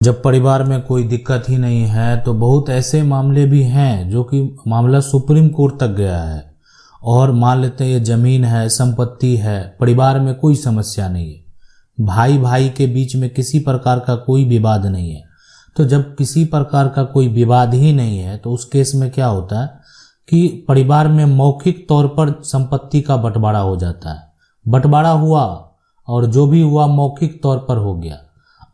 जब परिवार में कोई दिक्कत ही नहीं है तो बहुत ऐसे मामले भी हैं जो कि मामला सुप्रीम कोर्ट तक गया है और मान लेते हैं ये जमीन है, संपत्ति है, परिवार में कोई समस्या नहीं है, भाई भाई के बीच में किसी प्रकार का कोई विवाद नहीं है। तो जब किसी प्रकार का कोई विवाद ही नहीं है तो उस केस में क्या होता है कि परिवार में मौखिक तौर पर संपत्ति का बंटवारा हो जाता है। बंटवारा हुआ और जो भी हुआ मौखिक तौर पर हो गया।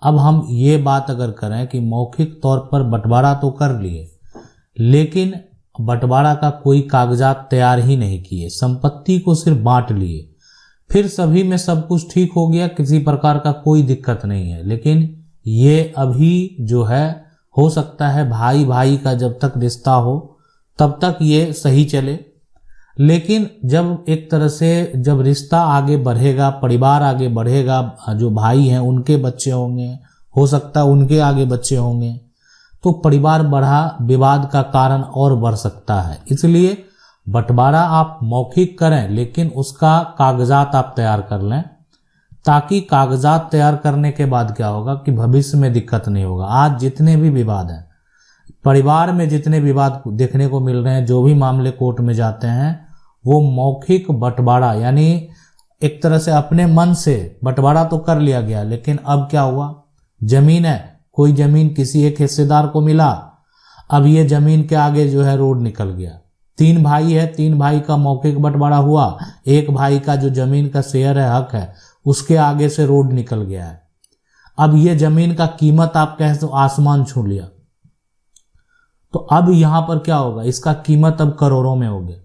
अब हम ये बात अगर करें कि मौखिक तौर पर बंटवारा तो कर लिए, लेकिन बंटवारा का कोई कागजात तैयार ही नहीं किए, संपत्ति को सिर्फ बांट लिए, फिर सभी में सब कुछ ठीक हो गया, किसी प्रकार का कोई दिक्कत नहीं है। लेकिन ये अभी जो है हो सकता है भाई भाई का जब तक रिश्ता हो तब तक ये सही चले, लेकिन जब एक तरह से जब रिश्ता आगे बढ़ेगा, परिवार आगे बढ़ेगा, जो भाई हैं उनके बच्चे होंगे, हो सकता है उनके आगे बच्चे होंगे, तो परिवार बढ़ा विवाद का कारण और बढ़ सकता है। इसलिए बंटवारा आप मौखिक करें लेकिन उसका कागजात आप तैयार कर लें, ताकि कागजात तैयार करने के बाद क्या होगा कि भविष्य में दिक्कत नहीं होगा। आज जितने भी विवाद हैं परिवार में, जितने विवाद देखने को मिल रहे हैं, जो भी मामले कोर्ट में जाते हैं वो मौखिक बंटवारा, यानी एक तरह से अपने मन से बंटवारा तो कर लिया गया, लेकिन अब क्या हुआ, जमीन है, कोई जमीन किसी एक हिस्सेदार को मिला, अब ये जमीन के आगे जो है रोड निकल गया। 3 भाई है, 3 भाई का मौखिक बंटवारा हुआ, एक भाई का जो जमीन का शेयर है, हक है, उसके आगे से रोड निकल गया है। अब ये जमीन का कीमत आप कह तो आसमान छू लिया, तो अब यहां पर क्या होगा, इसका कीमत अब करोड़ों में हो गया।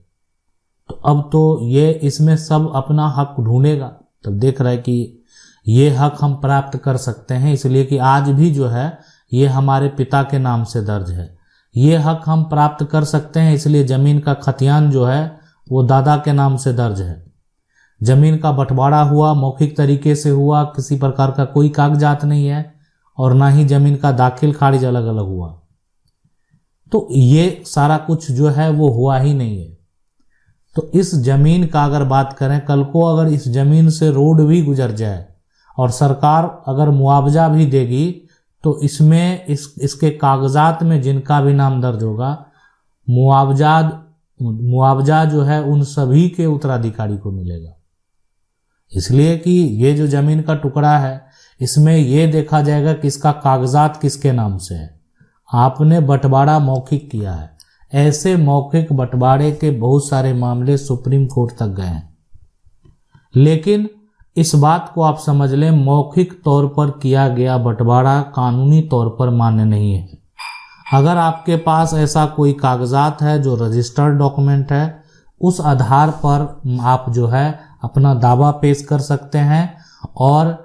तो अब तो ये इसमें सब अपना हक ढूंढेगा, तब देख रहा है कि ये हक हम प्राप्त कर सकते हैं, इसलिए कि आज भी जो है ये हमारे पिता के नाम से दर्ज है, ये हक हम प्राप्त कर सकते हैं, इसलिए जमीन का खतियान जो है वो दादा के नाम से दर्ज है। जमीन का बंटवारा हुआ, मौखिक तरीके से हुआ, किसी प्रकार का कोई कागजात नहीं है और ना ही जमीन का दाखिल खारिज अलग अलग हुआ। तो ये सारा कुछ जो है वो हुआ ही नहीं है। तो इस जमीन का अगर बात करें, कल को अगर इस जमीन से रोड भी गुजर जाए और सरकार अगर मुआवजा भी देगी तो इसमें इसके कागजात में जिनका भी नाम दर्ज होगा, मुआवजा जो है उन सभी के उत्तराधिकारी को मिलेगा। इसलिए कि ये जो जमीन का टुकड़ा है इसमें ये देखा जाएगा कि इसका कागजात किसके नाम से है। आपने बंटवारा मौखिक किया है, ऐसे मौखिक बंटवारे के बहुत सारे मामले सुप्रीम कोर्ट तक गए हैं। लेकिन इस बात को आप समझ लें, मौखिक तौर पर किया गया बंटवारा कानूनी तौर पर मान्य नहीं है। अगर आपके पास ऐसा कोई कागजात है जो रजिस्टर्ड डॉक्यूमेंट है, उस आधार पर आप जो है अपना दावा पेश कर सकते हैं। और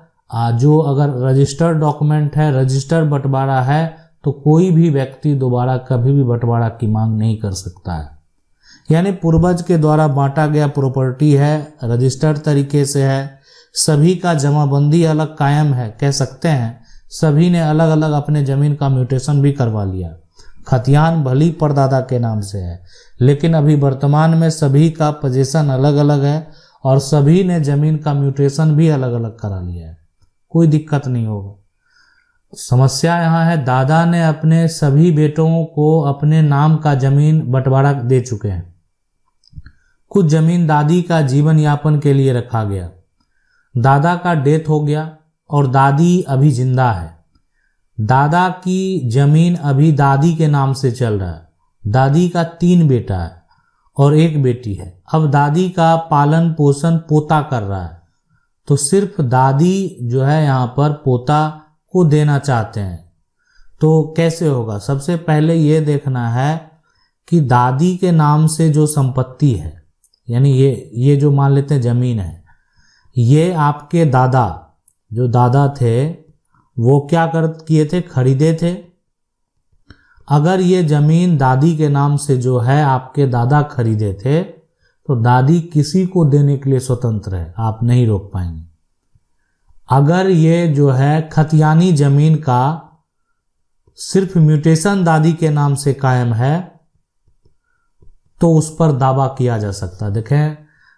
जो अगर रजिस्टर्ड डॉक्यूमेंट है, रजिस्टर्ड बंटवारा है, तो कोई भी व्यक्ति दोबारा कभी भी बंटवारा की मांग नहीं कर सकता है। यानी पूर्वज के द्वारा बांटा गया प्रॉपर्टी है, रजिस्टर्ड तरीके से है, सभी का जमाबंदी अलग कायम है, कह सकते हैं सभी ने अलग अलग अपने जमीन का म्यूटेशन भी करवा लिया। खतियान भली परदादा के नाम से है, लेकिन अभी वर्तमान में सभी का पोजीशन अलग अलग है और सभी ने जमीन का म्यूटेशन भी अलग अलग करा लिया है, कोई दिक्कत नहीं होगा। समस्या यहाँ है, दादा ने अपने सभी बेटों को अपने नाम का जमीन बंटवारा दे चुके हैं। कुछ जमीन दादी का जीवन यापन के लिए रखा गया, दादा का डेथ हो गया और दादी अभी जिंदा है। दादा की जमीन अभी दादी के नाम से चल रहा है। दादी का 3 बेटा है और 1 बेटी है। अब दादी का पालन पोषण पोता कर रहा है, तो सिर्फ दादी जो है यहाँ पर पोता को देना चाहते हैं। तो कैसे होगा, सबसे पहले ये देखना है कि दादी के नाम से जो संपत्ति है, यानी ये जो मान लेते हैं जमीन है, ये आपके दादा जो दादा थे वो क्या किए थे, खरीदे थे। अगर ये जमीन दादी के नाम से जो है आपके दादा खरीदे थे, तो दादी किसी को देने के लिए स्वतंत्र है, आप नहीं रोक पाएंगे। अगर ये जो है खतियानी जमीन का सिर्फ म्यूटेशन दादी के नाम से कायम है तो उस पर दावा किया जा सकता है। देखें,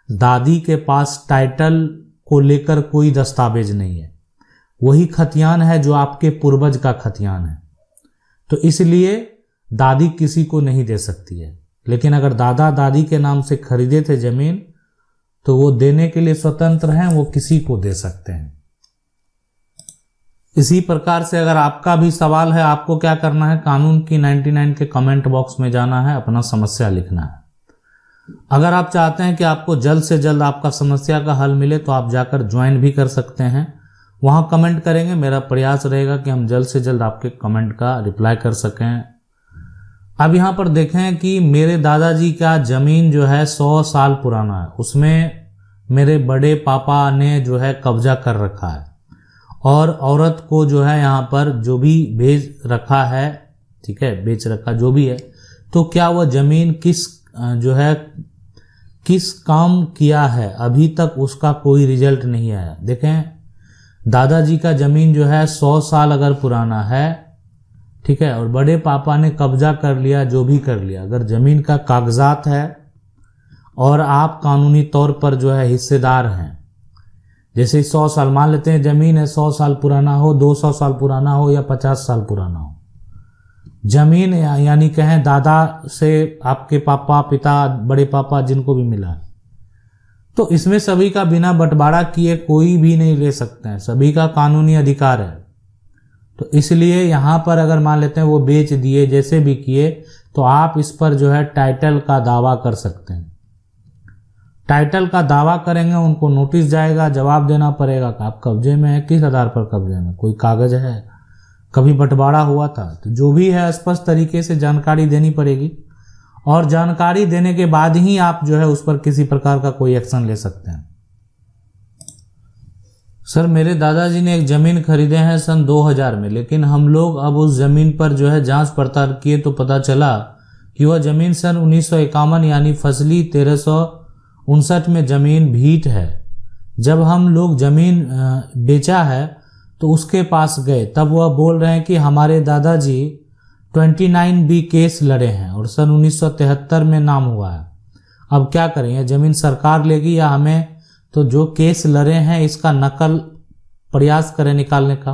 दादी के पास टाइटल को लेकर कोई दस्तावेज नहीं है, वही खतियान है जो आपके पूर्वज का खतियान है। तो इसलिए दादी किसी को नहीं दे सकती है, लेकिन अगर दादा दादी के नाम से खरीदे थे जमीन तो वो देने के लिए स्वतंत्र हैं, वो किसी को दे सकते हैं। इसी प्रकार से अगर आपका भी सवाल है, आपको क्या करना है, कानून की 99 के कमेंट बॉक्स में जाना है, अपना समस्या लिखना है। अगर आप चाहते हैं कि आपको जल्द से जल्द आपका समस्या का हल मिले तो आप जाकर ज्वाइन भी कर सकते हैं, वहां कमेंट करेंगे। मेरा प्रयास रहेगा कि हम जल्द से जल्द आपके कमेंट का रिप्लाई कर सकें। अब यहाँ पर देखें कि मेरे दादाजी का जमीन जो है 100 साल पुराना है, उसमें मेरे बड़े पापा ने जो है कब्जा कर रखा है और औरत को जो है यहाँ पर जो भी भेज रखा है, ठीक है, बेच रखा जो भी है, तो क्या वह जमीन किस काम किया है, अभी तक उसका कोई रिजल्ट नहीं आया। देखें, दादाजी का जमीन जो है 100 साल अगर पुराना है, ठीक है, और बड़े पापा ने कब्जा कर लिया, जो भी कर लिया, अगर जमीन का कागजात है और आप कानूनी तौर पर जो है हिस्सेदार हैं, जैसे 100 साल मान लेते हैं जमीन है, 100 साल पुराना हो, 200 साल पुराना हो या 50 साल पुराना हो, जमीन यानी कहें दादा से आपके पापा, पिता, बड़े पापा जिनको भी मिला, तो इसमें सभी का बिना बंटवारा किए कोई भी नहीं ले सकते हैं, सभी का कानूनी अधिकार है। तो इसलिए यहाँ पर अगर मान लेते हैं वो बेच दिए, जैसे भी किए, तो आप इस पर जो है टाइटल का दावा कर सकते हैं। टाइटल का दावा करेंगे, उनको नोटिस जाएगा, जवाब देना पड़ेगा कि आप कब्जे में है, किस आधार पर कब्जे में, कोई कागज है, कभी बंटवारा हुआ था, तो जो भी है स्पष्ट तरीके से जानकारी देनी पड़ेगी और जानकारी देने के बाद ही आप जो है उस पर किसी प्रकार का कोई एक्शन ले सकते हैं। सर, मेरे दादाजी ने एक जमीन खरीदे हैं सन 2000 में, लेकिन हम लोग अब उस जमीन पर जो है जांच पड़ताल किए तो पता चला कि वह जमीन सन 1951 यानी फसली 1359 में जमीन भीट है। जब हम लोग जमीन बेचा है तो उसके पास गए, तब वह बोल रहे हैं कि हमारे दादाजी 29B केस लड़े हैं और सन 1973 में नाम हुआ है। अब क्या करें, यह जमीन सरकार लेगी या हमें, तो जो केस लड़े हैं इसका नकल प्रयास करें निकालने का।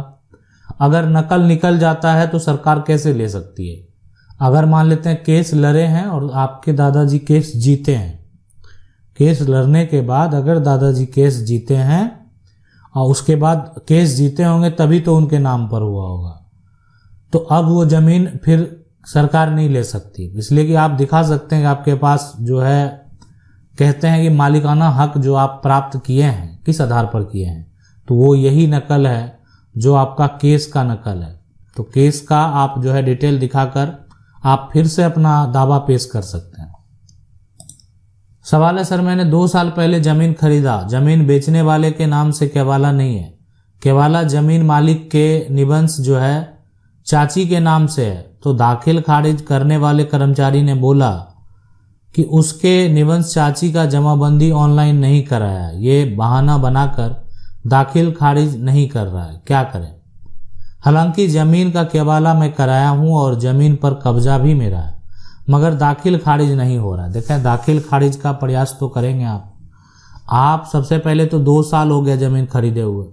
अगर नकल निकल जाता है तो सरकार कैसे ले सकती है। अगर मान लेते हैं केस लड़े हैं और आपके दादाजी केस जीते हैं, केस लड़ने के बाद अगर दादाजी केस जीते हैं और उसके बाद केस जीते होंगे तभी तो उनके नाम पर हुआ होगा, तो अब वो जमीन फिर सरकार नहीं ले सकती, इसलिए कि आप दिखा सकते हैं कि आपके पास जो है, कहते हैं कि मालिकाना हक जो आप प्राप्त किए हैं, किस आधार पर किए हैं, तो वो यही नकल है जो आपका केस का नकल है। तो केस का आप जो है डिटेल दिखाकर आप फिर से अपना दावा पेश कर सकते हैं। सवाल है, सर मैंने 2 साल पहले जमीन खरीदा, जमीन बेचने वाले के नाम से केवाला नहीं है, केवाला जमीन मालिक के निबंश जो है चाची के नाम से है, तो दाखिल खारिज करने वाले कर्मचारी ने बोला कि उसके निबंश चाची का जमाबंदी ऑनलाइन नहीं कराया, ये बहाना बनाकर दाखिल खारिज नहीं कर रहा है, क्या करें। हालांकि जमीन का केवाला मैं कराया हूं और जमीन पर कब्जा भी मेरा है, मगर दाखिल खारिज नहीं हो रहा। देखें, दाखिल खारिज का प्रयास तो करेंगे आप सबसे पहले तो 2 साल हो गया जमीन खरीदे हुए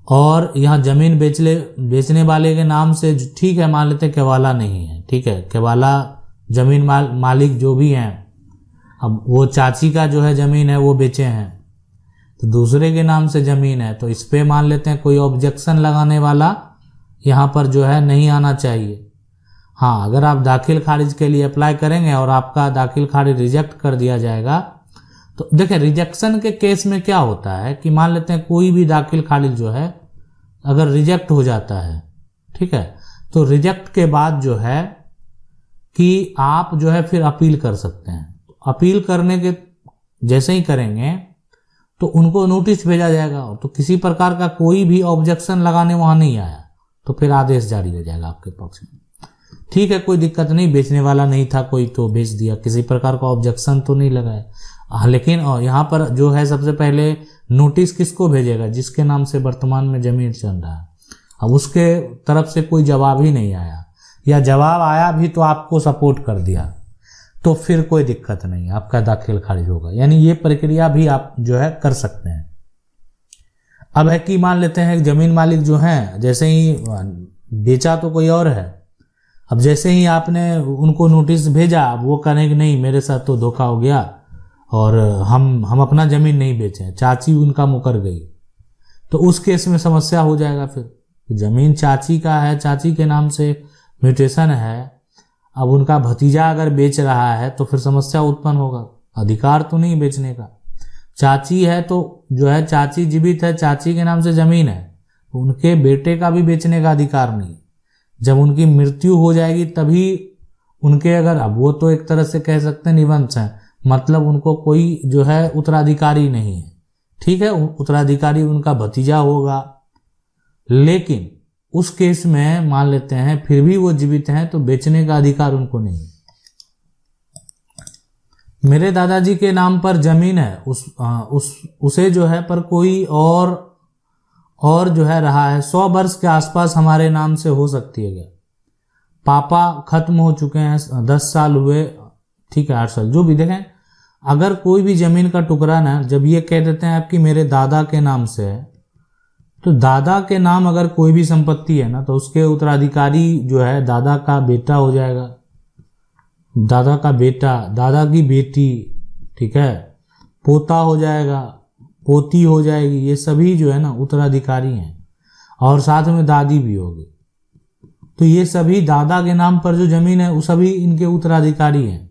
और यहाँ जमीन बेचने वाले के नाम से, ठीक है मान लेते केवाला नहीं है, ठीक है, केवाला जमीन मालिक जो भी हैं, अब वो चाची का जो है जमीन है वो बेचे हैं, तो दूसरे के नाम से जमीन है, तो इस पे मान लेते हैं कोई ऑब्जेक्शन लगाने वाला यहाँ पर जो है नहीं आना चाहिए। हाँ, अगर आप दाखिल खारिज के लिए अप्लाई करेंगे और आपका दाखिल खारिज रिजेक्ट कर दिया जाएगा, तो देखिए रिजेक्शन के केस में क्या होता है कि मान लेते हैं कोई भी दाखिल खारिज जो है अगर रिजेक्ट हो जाता है, ठीक है, तो रिजेक्ट के बाद जो है कि आप जो है फिर अपील कर सकते हैं। अपील करने के जैसे ही करेंगे तो उनको नोटिस भेजा जाएगा, तो किसी प्रकार का कोई भी ऑब्जेक्शन लगाने वहां नहीं आया तो फिर आदेश जारी हो जाएगा आपके पक्ष में। ठीक है, कोई दिक्कत नहीं, बेचने वाला नहीं था कोई तो बेच दिया, किसी प्रकार का ऑब्जेक्शन तो नहीं लगाया। लेकिन यहाँ पर जो है सबसे पहले नोटिस किसको भेजेगा, जिसके नाम से वर्तमान में जमीन चल रहा है। अब उसके तरफ से कोई जवाब ही नहीं आया, या जवाब आया भी तो आपको सपोर्ट कर दिया, तो फिर कोई दिक्कत नहीं, आपका दाखिल खारिज होगा। यानी ये प्रक्रिया भी आप जो है कर सकते हैं। अब है कि मान लेते हैं जमीन मालिक जो हैं, जैसे ही बेचा तो कोई और है, अब जैसे ही आपने उनको नोटिस भेजा, अब वो कहें कि नहीं मेरे साथ तो धोखा हो गया और हम अपना जमीन नहीं बेचे, चाची उनका मुकर गई, तो उस केस में समस्या हो जाएगा। फिर जमीन चाची का है, चाची के नाम से म्यूटेशन है, अब उनका भतीजा अगर बेच रहा है तो फिर समस्या उत्पन्न होगा। अधिकार तो नहीं बेचने का, चाची है तो जो है चाची जीवित है, चाची के नाम से जमीन है, तो उनके बेटे का भी बेचने का अधिकार नहीं। जब उनकी मृत्यु हो जाएगी तभी उनके, अगर अब वो तो एक तरह से कह सकते हैं निवंश है, मतलब उनको कोई जो है उत्तराधिकारी नहीं है, ठीक है, उत्तराधिकारी उनका भतीजा होगा। लेकिन उस केस में मान लेते हैं फिर भी वो जीवित हैं तो बेचने का अधिकार उनको नहीं। मेरे दादाजी के नाम पर जमीन है, उसे जो है पर कोई और जो है रहा है, 100 वर्ष के आसपास हमारे नाम से हो सकती है क्या? पापा खत्म हो चुके हैं, 10 साल हुए, ठीक है 8 साल, जो भी देखें, अगर कोई भी जमीन का टुकड़ा ना, जब ये कह देते हैं आपकी मेरे दादा के नाम से है, तो दादा के नाम अगर कोई भी संपत्ति है ना, तो उसके उत्तराधिकारी जो है दादा का बेटा हो जाएगा, दादा का बेटा, दादा की बेटी, ठीक है, पोता हो जाएगा, पोती हो जाएगी, ये सभी जो है ना उत्तराधिकारी हैं, और साथ में दादी भी होगी। तो ये सभी दादा के नाम पर जो जमीन है वो सभी इनके उत्तराधिकारी हैं।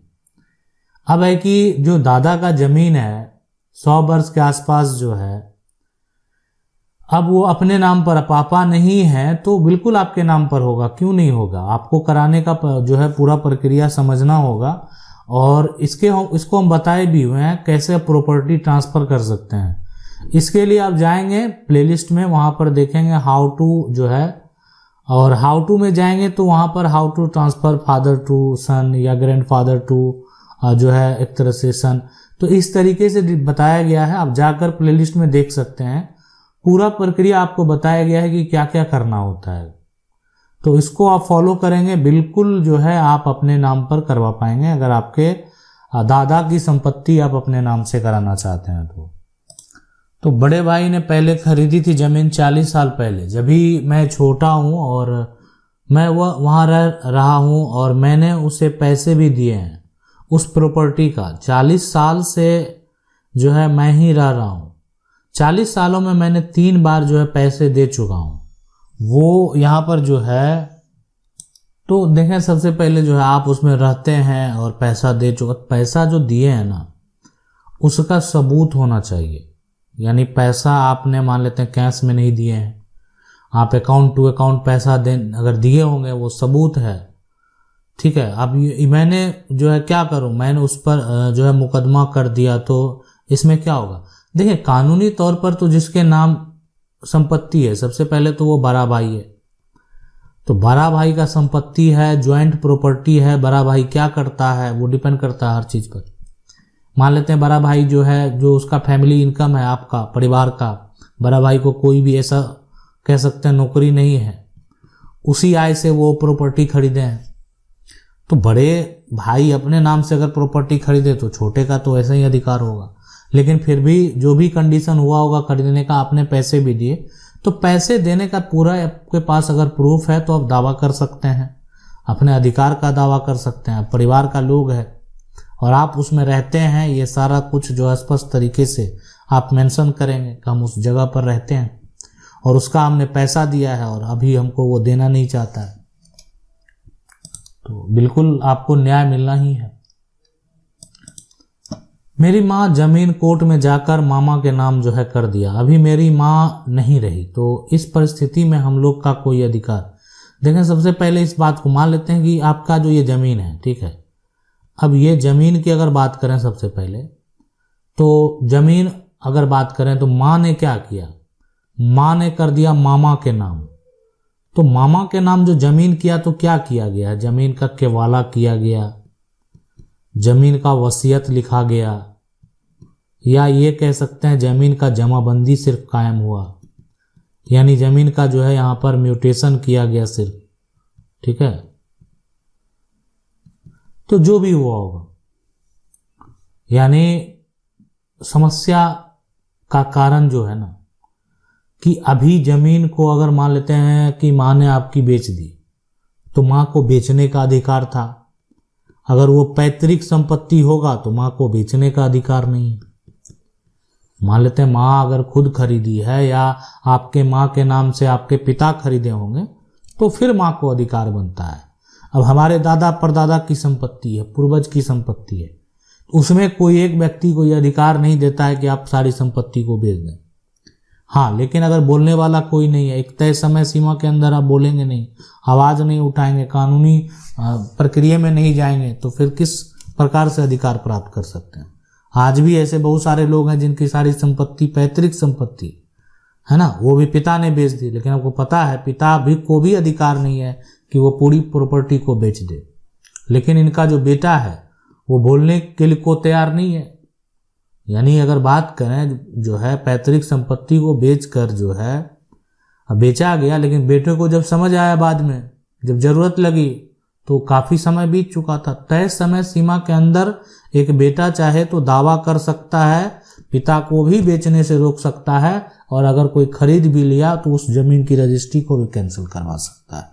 अब है कि जो दादा का जमीन है 100 वर्ष के आसपास जो है, अब वो अपने नाम पर, पापा नहीं है तो बिल्कुल आपके नाम पर होगा, क्यों नहीं होगा? आपको कराने का जो है पूरा प्रक्रिया समझना होगा, और इसको हम बताए भी हुए हैं कैसे प्रॉपर्टी ट्रांसफर कर सकते हैं। इसके लिए आप जाएंगे प्लेलिस्ट में, वहां पर देखेंगे हाउ टू जो है, और हाउ टू में जाएंगे तो वहां पर how to transfer father to son या ग्रैंडफादर टू जो है एक तरह से सन, तो इस तरीके से बताया गया है। आप जाकर प्लेलिस्ट में देख सकते हैं, पूरा प्रक्रिया आपको बताया गया है कि क्या क्या करना होता है। तो इसको आप फॉलो करेंगे, बिल्कुल जो है आप अपने नाम पर करवा पाएंगे, अगर आपके दादा की संपत्ति आप अपने नाम से कराना चाहते हैं तो बड़े भाई ने पहले खरीदी थी जमीन 40 साल पहले, जब भी मैं छोटा हूँ और मैं वहाँ रहा हूँ, और मैंने उसे पैसे भी दिए हैं उस प्रॉपर्टी का। 40 साल से जो है मैं ही रहा हूँ, 40 सालों में मैंने 3 बार जो है पैसे दे चुका हूँ। वो यहाँ पर जो है, तो देखें सबसे पहले जो है आप उसमें रहते हैं और पैसा दे चुका, पैसा जो दिए हैं ना उसका सबूत होना चाहिए, यानी पैसा आपने मान लेते हैं कैश में नहीं दिए हैं, आप अकाउंट टू अकाउंट पैसा अगर दिए होंगे वो सबूत है, ठीक है। अब मैंने जो है क्या करूं, मैंने उस पर जो है मुकदमा कर दिया तो इसमें क्या होगा? देखिए कानूनी तौर पर तो जिसके नाम संपत्ति है सबसे पहले तो वो बड़ा भाई है, तो बड़ा भाई का संपत्ति है, ज्वाइंट प्रॉपर्टी है, बड़ा भाई क्या करता है वो डिपेंड करता है हर चीज पर। मान लेते हैं बड़ा भाई जो है, जो उसका फैमिली इनकम है आपका परिवार का, बड़ा भाई को कोई भी ऐसा कह सकते हैं नौकरी नहीं है, उसी आय से वो प्रॉपर्टी खरीदे हैं, तो बड़े भाई अपने नाम से अगर प्रॉपर्टी खरीदे तो छोटे का तो ऐसा ही अधिकार होगा। लेकिन फिर भी जो भी कंडीशन हुआ होगा खरीदने का, आपने पैसे भी दिए, तो पैसे देने का पूरा आपके पास अगर प्रूफ है तो आप दावा कर सकते हैं, अपने अधिकार का दावा कर सकते हैं। परिवार का लोग है और आप उसमें रहते हैं, ये सारा कुछ जो स्पष्ट तरीके से आप मेंशन करेंगे कि हम उस जगह पर रहते हैं और उसका हमने पैसा दिया है और अभी हमको वो देना नहीं चाहता है, तो बिल्कुल आपको न्याय मिलना ही है। मेरी माँ जमीन कोर्ट में जाकर मामा के नाम जो है कर दिया, अभी मेरी माँ नहीं रही, तो इस परिस्थिति में हम लोग का कोई अधिकार? देखें सबसे पहले इस बात को मान लेते हैं कि आपका जो ये जमीन है, ठीक है, अब ये जमीन की अगर बात करें सबसे पहले, तो जमीन अगर बात करें तो माँ ने क्या किया, माँ ने कर दिया मामा के नाम, तो मामा के नाम जो जमीन किया तो क्या किया गया? जमीन का केवाला किया गया, जमीन का वसीयत लिखा गया, या ये कह सकते हैं जमीन का जमाबंदी सिर्फ कायम हुआ, यानी जमीन का जो है यहाँ पर म्यूटेशन किया गया सिर्फ, ठीक है। तो जो भी हुआ होगा, यानी समस्या का कारण जो है ना कि अभी जमीन को अगर मान लेते हैं कि माँ ने आपकी बेच दी, तो माँ को बेचने का अधिकार था। अगर वो पैतृक संपत्ति होगा तो माँ को बेचने का अधिकार नहीं है। मान लेते हैं माँ अगर खुद खरीदी है या आपके माँ के नाम से आपके पिता खरीदे होंगे, तो फिर माँ को अधिकार बनता है। अब हमारे दादा परदादा की संपत्ति है, पूर्वज की संपत्ति है, उसमें कोई एक व्यक्ति को यह अधिकार नहीं देता है कि आप सारी संपत्ति को बेच दें। हाँ, लेकिन अगर बोलने वाला कोई नहीं है, एक तय समय सीमा के अंदर आप बोलेंगे नहीं, आवाज नहीं उठाएंगे, कानूनी प्रक्रिया में नहीं जाएंगे, तो फिर किस प्रकार से अधिकार प्राप्त कर सकते हैं। आज भी ऐसे बहुत सारे लोग हैं जिनकी सारी संपत्ति पैतृक संपत्ति है ना, वो भी पिता ने बेच दी, लेकिन आपको पता है पिता भी को भी अधिकार नहीं है कि वो पूरी प्रॉपर्टी को बेच दे। लेकिन इनका जो बेटा है वो बोलने के लिए को तैयार नहीं है। यानी अगर बात करें जो है पैतृक संपत्ति को बेचकर जो है बेचा गया, लेकिन बेटे को जब समझ आया बाद में, जब जरूरत लगी, तो काफी समय बीत चुका था। तय समय सीमा के अंदर एक बेटा चाहे तो दावा कर सकता है, पिता को भी बेचने से रोक सकता है, और अगर कोई खरीद भी लिया तो उस जमीन की रजिस्ट्री को भी कैंसिल करवा सकता है।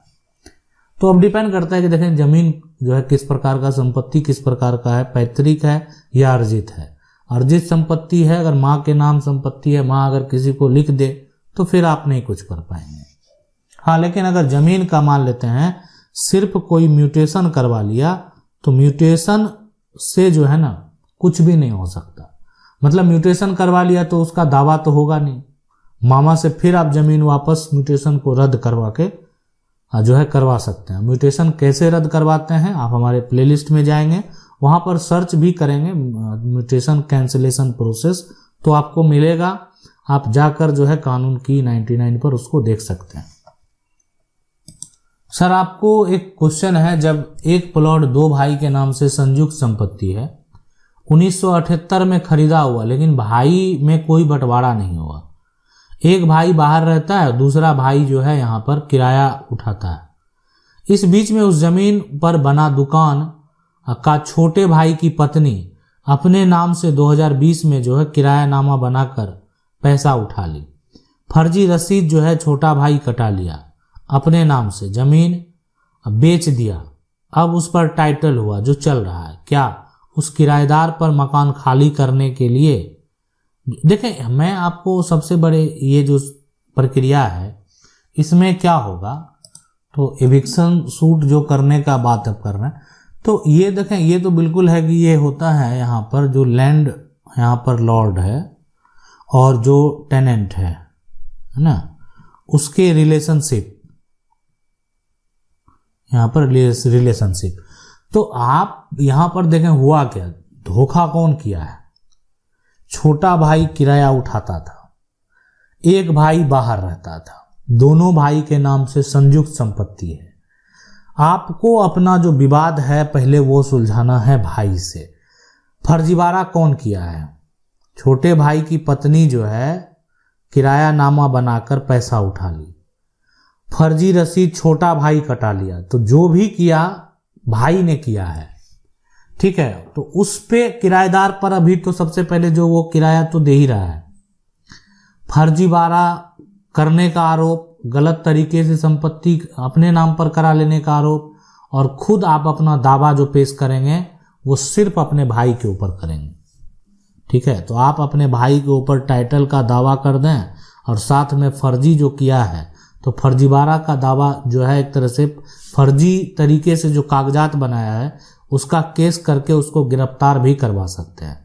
तो अब डिपेंड करता है कि देखें जमीन जो है किस प्रकार का, संपत्ति किस प्रकार का है, पैतृक है या अर्जित है। अर्जित संपत्ति है, अगर माँ के नाम संपत्ति है, माँ अगर किसी को लिख दे तो फिर आप नहीं कुछ कर पाएंगे। हाँ, लेकिन अगर जमीन का मान लेते हैं सिर्फ कोई म्यूटेशन करवा लिया, तो म्यूटेशन से जो है ना कुछ भी नहीं हो सकता। मतलब म्यूटेशन करवा लिया तो उसका दावा तो होगा नहीं, मामा से फिर आप जमीन वापस म्यूटेशन को रद्द करवा के जो है करवा सकते हैं। म्यूटेशन कैसे रद्द करवाते हैं, आप हमारे प्लेलिस्ट में जाएंगे, वहां पर सर्च भी करेंगे म्यूटेशन कैंसिलेशन प्रोसेस, तो आपको मिलेगा। आप जाकर जो है कानून की 99 पर उसको देख सकते हैं। सर आपको एक क्वेश्चन है, जब एक प्लॉट दो भाई के नाम से संयुक्त संपत्ति है, 1978 में खरीदा हुआ, लेकिन भाई में कोई बंटवारा नहीं हुआ, एक भाई बाहर रहता है, दूसरा भाई जो है यहाँ पर किराया उठाता है। इस बीच में उस जमीन पर बना दुकान का छोटे भाई की पत्नी अपने नाम से 2020 में जो है किरायानामा बनाकर पैसा उठा ली। फर्जी रसीद जो है छोटा भाई कटा लिया, अपने नाम से जमीन बेच दिया, अब उस पर टाइटल हुआ जो चल रहा है। क्या उस किराएदार पर मकान खाली करने के लिए, देखें मैं आपको सबसे बड़े ये जो प्रक्रिया है इसमें क्या होगा, तो एविक्शन सूट जो करने का बात अब कर रहे हैं, तो ये देखें ये तो बिल्कुल है कि ये होता है यहाँ पर जो लैंड यहाँ पर लॉर्ड है और जो टेनेंट है ना, उसके रिलेशनशिप, यहाँ पर रिलेशनशिप। तो आप यहाँ पर देखें हुआ क्या, धोखा कौन किया है, छोटा भाई किराया उठाता था, एक भाई बाहर रहता था, दोनों भाई के नाम से संयुक्त संपत्ति है। आपको अपना जो विवाद है पहले वो सुलझाना है भाई से। फर्जीवाड़ा कौन किया है, छोटे भाई की पत्नी जो है किरायानामा बनाकर पैसा उठा ली, फर्जी रसीद छोटा भाई कटा लिया, तो जो भी किया भाई ने किया है, ठीक है। तो उस पे किराएदार पर अभी तो सबसे पहले जो वो किराया तो दे ही रहा है, फर्जीवाड़ा करने का आरोप, गलत तरीके से संपत्ति अपने नाम पर करा लेने का आरोप, और खुद आप अपना दावा जो पेश करेंगे वो सिर्फ अपने भाई के ऊपर करेंगे, ठीक है। तो आप अपने भाई के ऊपर टाइटल का दावा कर दें और साथ में फर्जी जो किया है, तो फर्जीवाड़ा का दावा जो है एक तरह से फर्जी तरीके से जो कागजात बनाया है उसका केस करके उसको गिरफ्तार भी करवा सकते हैं।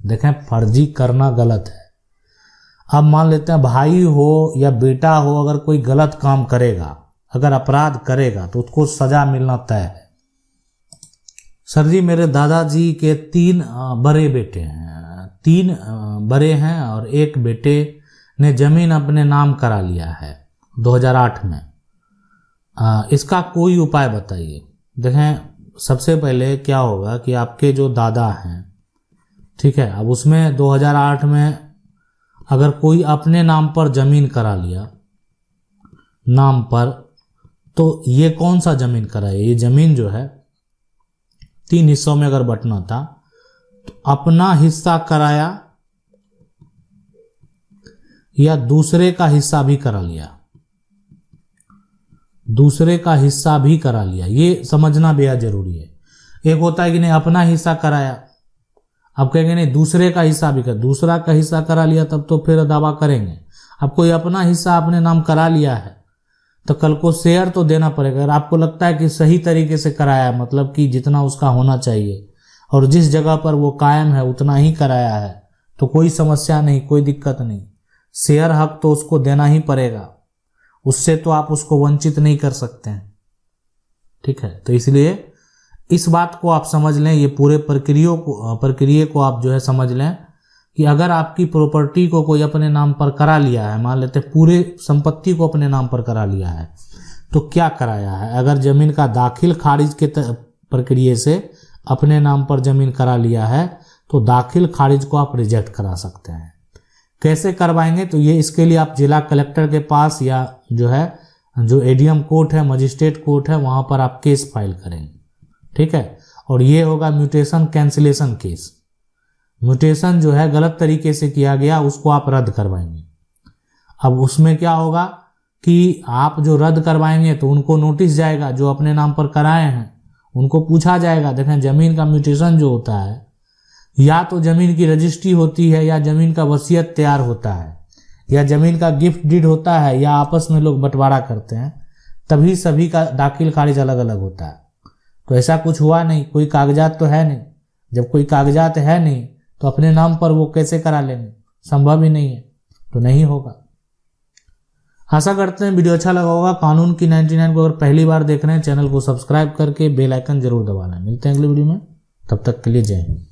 देखें फर्जी करना गलत है। अब मान लेते हैं भाई हो या बेटा हो, अगर कोई गलत काम करेगा, अगर अपराध करेगा तो उसको सजा मिलना तय है। सर जी मेरे दादाजी के 3 बड़े बेटे हैं, 3 बड़े हैं और एक बेटे ने जमीन अपने नाम करा लिया है 2008 में। इसका कोई उपाय बताइए। देखें सबसे पहले क्या होगा कि आपके जो दादा हैं, ठीक है, अब उसमें 2008 में अगर कोई अपने नाम पर जमीन करा लिया नाम पर, तो ये कौन सा जमीन कराया, ये जमीन जो है 3 हिस्सों में अगर बंटना था तो अपना हिस्सा कराया या दूसरे का हिस्सा भी करा लिया, दूसरे का हिस्सा भी करा लिया, ये समझना बेहद जरूरी है। एक होता है कि नहीं अपना हिस्सा कराया, अब कहेंगे नहीं दूसरे का हिस्सा भी कर, दूसरा का हिस्सा करा लिया तब तो फिर दावा करेंगे। अब कोई अपना हिस्सा अपने नाम करा लिया है तो कल को शेयर तो देना पड़ेगा। अगर आपको लगता है कि सही तरीके से कराया है, मतलब कि जितना उसका होना चाहिए और जिस जगह पर वो कायम है उतना ही कराया है, तो कोई समस्या नहीं, कोई दिक्कत नहीं। शेयर हक तो उसको देना ही पड़ेगा, उससे तो आप उसको वंचित नहीं कर सकते हैं। ठीक है, तो इसलिए इस बात को आप समझ लें, ये पूरे प्रक्रिया को आप जो है समझ लें कि अगर आपकी प्रॉपर्टी को कोई अपने नाम पर करा लिया है, मान लेते पूरे संपत्ति को अपने नाम पर करा लिया है, तो क्या कराया है। अगर जमीन का दाखिल खारिज के प्रक्रिया से अपने नाम पर जमीन करा लिया है तो दाखिल खारिज को आप रिजेक्ट करा सकते हैं। कैसे करवाएंगे, तो ये इसके लिए आप जिला कलेक्टर के पास या जो है जो एडीएम कोर्ट है, मजिस्ट्रेट कोर्ट है, वहां पर आप केस फाइल करेंगे। ठीक है, और ये होगा म्यूटेशन कैंसिलेशन केस। म्यूटेशन जो है गलत तरीके से किया गया उसको आप रद्द करवाएंगे। अब उसमें क्या होगा कि आप जो रद्द करवाएंगे तो उनको नोटिस जाएगा, जो अपने नाम पर कराए हैं उनको पूछा जाएगा। देखें, जमीन का म्यूटेशन जो होता है या तो जमीन की रजिस्ट्री होती है, या जमीन का वसीयत तैयार होता है, या जमीन का गिफ्ट डीड होता है, या आपस में लोग बंटवारा करते हैं, तभी सभी का दाखिल खारिज अलग अलग होता है। तो ऐसा कुछ हुआ नहीं, कोई कागजात तो है नहीं। जब कोई कागजात है नहीं तो अपने नाम पर वो कैसे करा लेंगे, संभव ही नहीं है, तो नहीं होगा। आशा करते हैं वीडियो अच्छा लगा होगा। कानून की 99 को अगर पहली बार देख रहे हैं चैनल को सब्सक्राइब करके बेल आइकन जरूर दबाना। मिलते हैं अगली वीडियो में, तब तक के लिए जय हिंद।